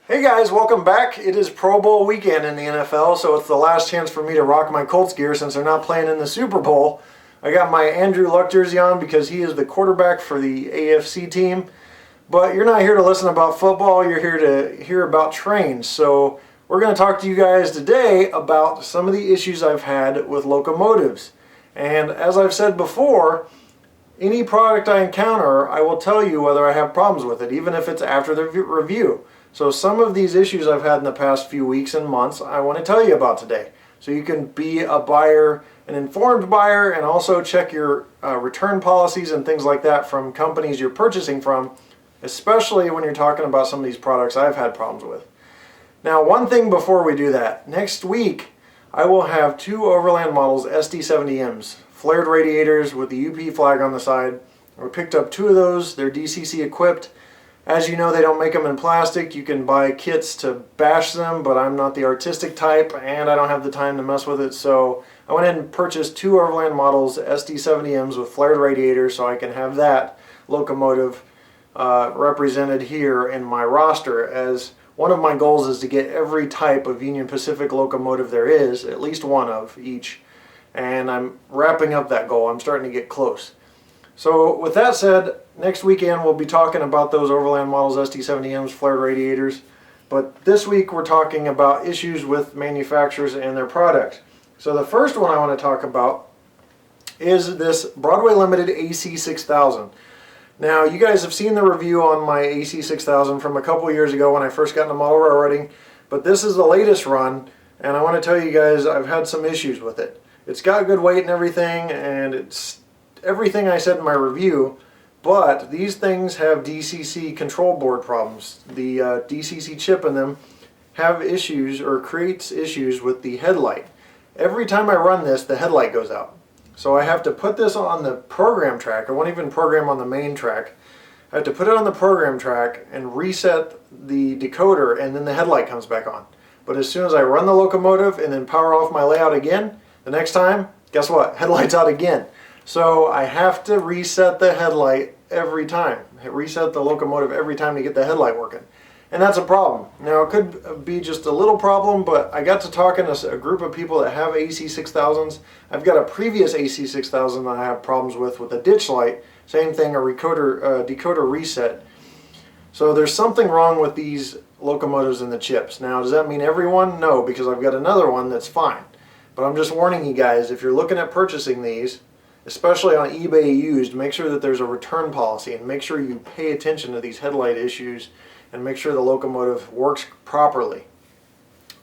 Hey guys, welcome back. It is Pro Bowl weekend in the NFL, so it's the last chance for me to rock my Colts gear since they're not playing in the Super Bowl. I got my Andrew Luck jersey on because he is the quarterback for the AFC team. But you're not here to listen about football, you're here to hear about trains. So we're going to talk to you guys today about some of the issues I've had with locomotives. And as I've said before, any product I encounter, I will tell you whether I have problems with it, even if it's after the review. So some of these issues I've had in the past few weeks and months, I want to tell you about today. So you can be a buyer, an informed buyer, and also check your return policies and things like that from companies you're purchasing from, especially when you're talking about some of these products I've had problems with. Now, one thing before we do that, next week I will have two Overland Models SD70Ms, flared radiators with the UP flag on the side. I picked up two of those, they're DCC equipped. As you know, they don't make them in plastic. You can buy kits to bash them, but I'm not the artistic type and I don't have the time to mess with it. So I went ahead and purchased two Overland Models SD70Ms with flared radiators so I can have that locomotive represented here in my roster, as one of my goals is to get every type of Union Pacific locomotive there is, at least one of each. And I'm wrapping up that goal. I'm starting to get close. So with that said, next weekend we'll be talking about those Overland Models SD70Ms, flared radiators. But this week we're talking about issues with manufacturers and their product. So the first one I want to talk about is this Broadway Limited AC6000. Now you guys have seen the review on my AC6000 from a couple years ago when I first got into model railroading. But this is the latest run, and I want to tell you guys I've had some issues with it. It's got good weight and everything, and it's everything I said in my review, but these things have DCC control board problems. The DCC chip in them have issues or creates issues with the headlight. Every time I run this, the headlight goes out. So I have to put this on the program track. I won't even program on the main track. I have to put it on the program track and reset the decoder, and then the headlight comes back on. But as soon as I run the locomotive and then power off my layout again, the next time, guess what? Headlight's out again. So I have to reset the headlight every time, reset the locomotive every time to get the headlight working. And that's a problem. Now it could be just a little problem, but I got to talking to a group of people that have AC6000s. I've got a previous AC6000 that I have problems with a ditch light. Same thing, a decoder reset. So there's something wrong with these locomotives and the chips. Now does that mean everyone? No, because I've got another one that's fine. But I'm just warning you guys, if you're looking at purchasing these, especially on eBay used, make sure that there's a return policy and make sure you pay attention to these headlight issues and make sure the locomotive works properly.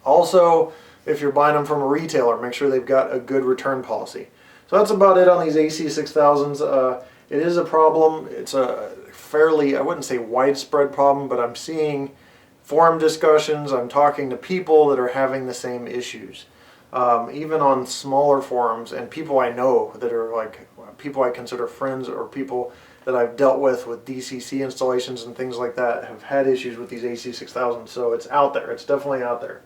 Also, if you're buying them from a retailer, make sure they've got a good return policy. So that's about it on these AC6000s. It is a problem. It's a fairly, I wouldn't say widespread problem, but I'm seeing forum discussions. I'm talking to people that are having the same issues. Even on smaller forums, and people I know that are like people I consider friends or people that I've dealt with DCC installations and things like that have had issues with these AC6000s. So it's out there. It's definitely out there.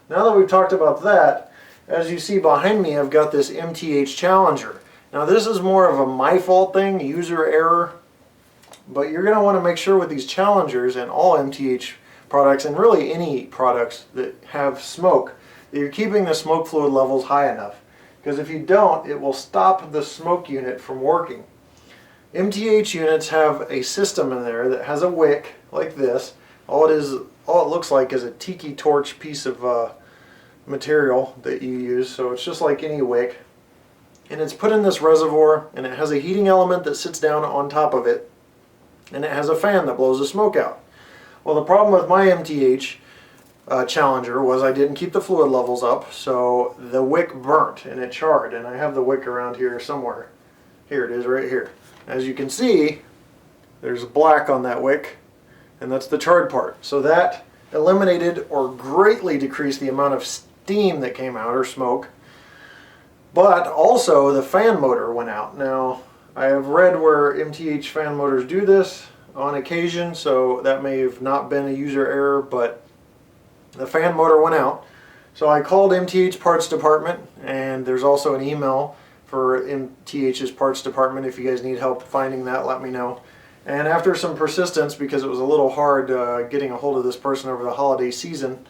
Now that we've talked about that, as you see behind me, I've got this MTH Challenger. Now this is more of a my fault thing, user error, but you're going to want to make sure with these Challengers and all MTH products, and really any products that have smoke, that you're keeping the smoke fluid levels high enough. Because if you don't, it will stop the smoke unit from working. MTH units have a system in there that has a wick like this. All it looks like is a tiki torch piece of material that you use. So it's just like any wick. And it's put in this reservoir, and it has a heating element that sits down on top of it. And it has a fan that blows the smoke out. Well, the problem with my MTH Challenger was I didn't keep the fluid levels up, so the wick burnt and it charred, and I have the wick around here somewhere. Here it is right here. As you can see, there's black on that wick, and that's the charred part. So that eliminated or greatly decreased the amount of steam that came out, or smoke, but also the fan motor went out. Now I have read where MTH fan motors do this on occasion, so that may have not been a user error, but the fan motor went out. So I called MTH parts department, and there's also an email for MTH's parts department. If you guys need help finding that, let me know. And after some persistence, because it was a little hard getting a hold of this person over the holiday season,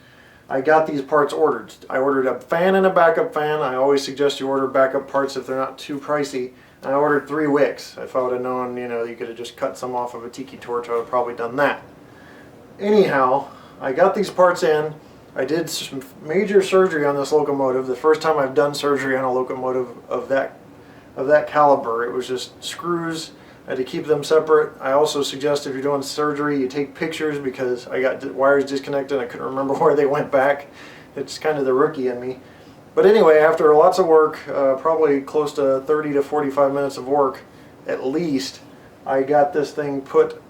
I got these parts ordered. I ordered a fan and a backup fan. I always suggest you order backup parts if they're not too pricey. And I ordered 3 wicks. If I would have known, you could have just cut some off of a tiki torch, I would have probably done that. Anyhow, I got these parts in. I did some major surgery on this locomotive. The first time I've done surgery on a locomotive of that caliber. It was just screws. I had to keep them separate. I also suggest if you're doing surgery, you take pictures, because I got wires disconnected. I couldn't remember where they went back. It's kind of the rookie in me. But anyway, after lots of work, probably close to 30 to 45 minutes of work at least, I got this thing put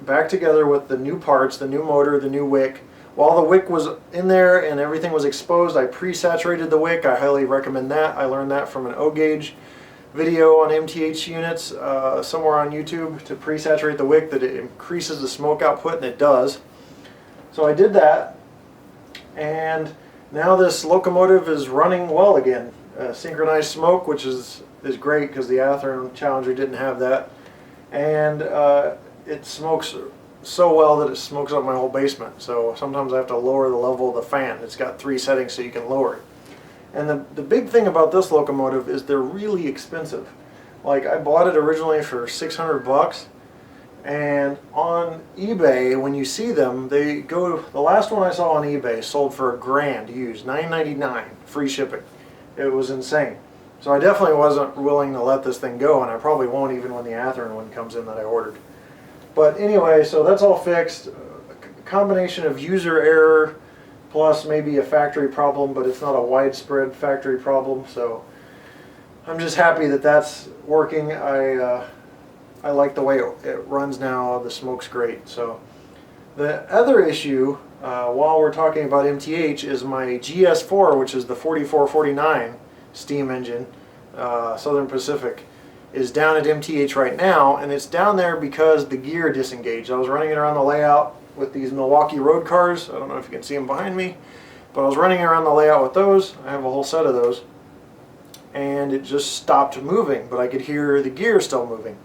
back together with the new parts, the new motor, the new wick. While the wick was in there and everything was exposed, I pre-saturated the wick. I highly recommend that. I learned that from an O-gauge video on MTH units somewhere on YouTube, to pre-saturate the wick, that it increases the smoke output, and it does. So I did that, and now this locomotive is running well again. Synchronized smoke, which is great, because the MTH Challenger didn't have that, and it smokes so well that it smokes up my whole basement. So sometimes I have to lower the level of the fan. It's got 3 settings so you can lower it. And the big thing about this locomotive is they're really expensive. Like, I bought it originally for 600 bucks, and on eBay, when you see them, they go, the last one I saw on eBay sold for $1,000 used, $9.99 free shipping. It was insane. So I definitely wasn't willing to let this thing go, and I probably won't even when the Athearn one comes in that I ordered. But anyway, so that's all fixed. A combination of user error plus maybe a factory problem, but it's not a widespread factory problem, so I'm just happy that that's working. I like the way it runs now. The smoke's great. So the other issue, while we're talking about MTH, is my GS4, which is the 4449 steam engine, Southern Pacific, is down at MTH right now, and it's down there because the gear disengaged. I was running it around the layout with these Milwaukee road cars. I don't know if you can see them behind me, but I was running around the layout with those. I have a whole set of those, and it just stopped moving, but I could hear the gear still moving,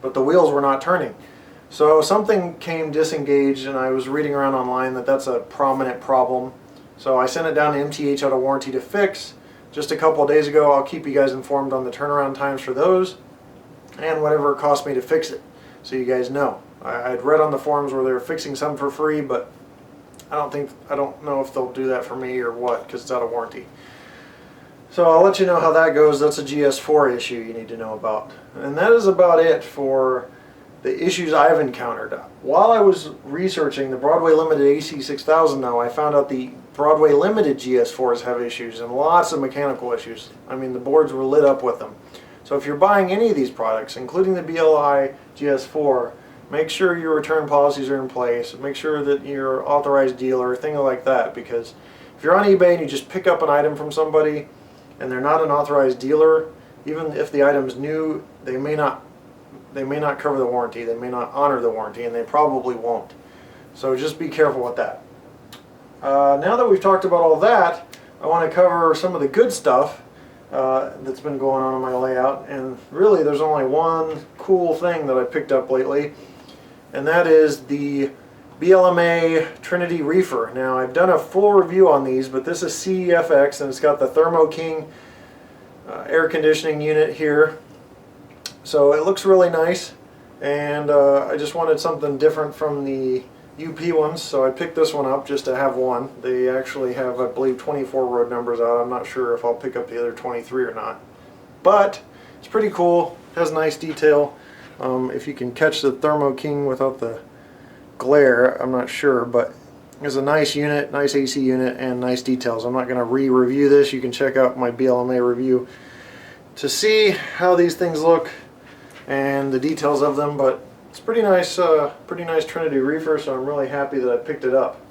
but the wheels were not turning. So something came disengaged, and I was reading around online that that's a prominent problem. So I sent it down to MTH out of warranty to fix just a couple of days ago. I'll keep you guys informed on the turnaround times for those and whatever it cost me to fix it, so you guys know. I'd read on the forums where they were fixing some for free, but I don't know if they'll do that for me or what, because it's out of warranty. So I'll let you know how that goes. That's a GS4 issue you need to know about. And that is about it for the issues I've encountered. While I was researching the Broadway Limited AC6000 though, I found out the Broadway Limited GS4s have issues, and lots of mechanical issues. I mean, the boards were lit up with them. So if you're buying any of these products, including the BLI GS4, make sure your return policies are in place. Make sure that you're authorized dealer, things like that, because if you're on eBay and you just pick up an item from somebody and they're not an authorized dealer, even if the item's new, they may not cover the warranty, they may not honor the warranty, and they probably won't. So just be careful with that. Now that we've talked about all that, I want to cover some of the good stuff that's been going on in my layout, and really there's only one cool thing that I picked up lately, and that is the BLMA Trinity Reefer. Now, I've done a full review on these, but this is CEFX, and it's got the Thermo King air conditioning unit here. So it looks really nice, and I just wanted something different from the UP ones, so I picked this one up just to have one. They actually have, I believe, 24 road numbers out. I'm not sure if I'll pick up the other 23 or not. But it's pretty cool, has nice detail. If you can catch the Thermo King without the glare, I'm not sure, but it's a nice unit, nice AC unit, and nice details. I'm not going to re-review this. You can check out my BLMA review to see how these things look and the details of them, but it's pretty nice Trinity Reefer, so I'm really happy that I picked it up.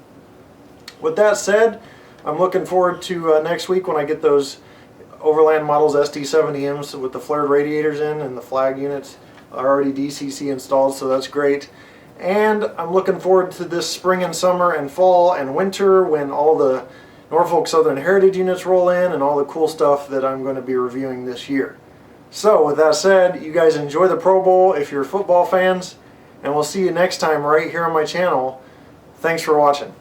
With that said, I'm looking forward to next week when I get those Overland Models ST70Ms with the flared radiators in, and the flag units are already DCC installed, so that's great. And I'm looking forward to this spring and summer and fall and winter when all the Norfolk Southern Heritage units roll in and all the cool stuff that I'm going to be reviewing this year. So with that said, you guys enjoy the Pro Bowl if you're football fans, and we'll see you next time right here on my channel. Thanks for watching.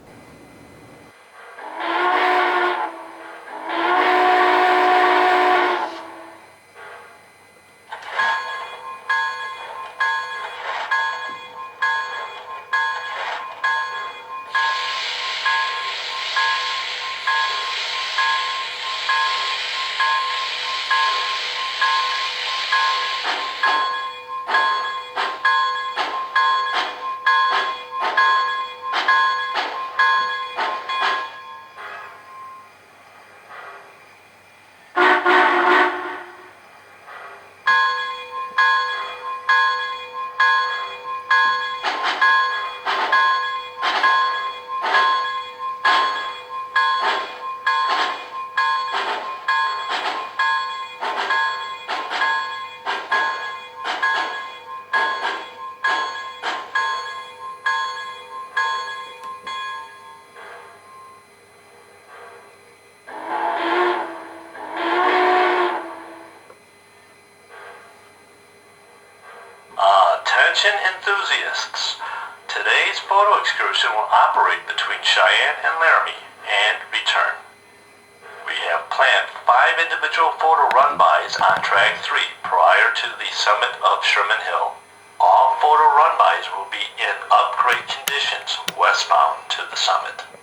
Attention enthusiasts, today's photo excursion will operate between Cheyenne and Laramie and return. We have planned 5 individual photo run-bys on track 3 prior to the summit of Sherman Hill. All photo run-bys will be in upgrade conditions westbound to the summit.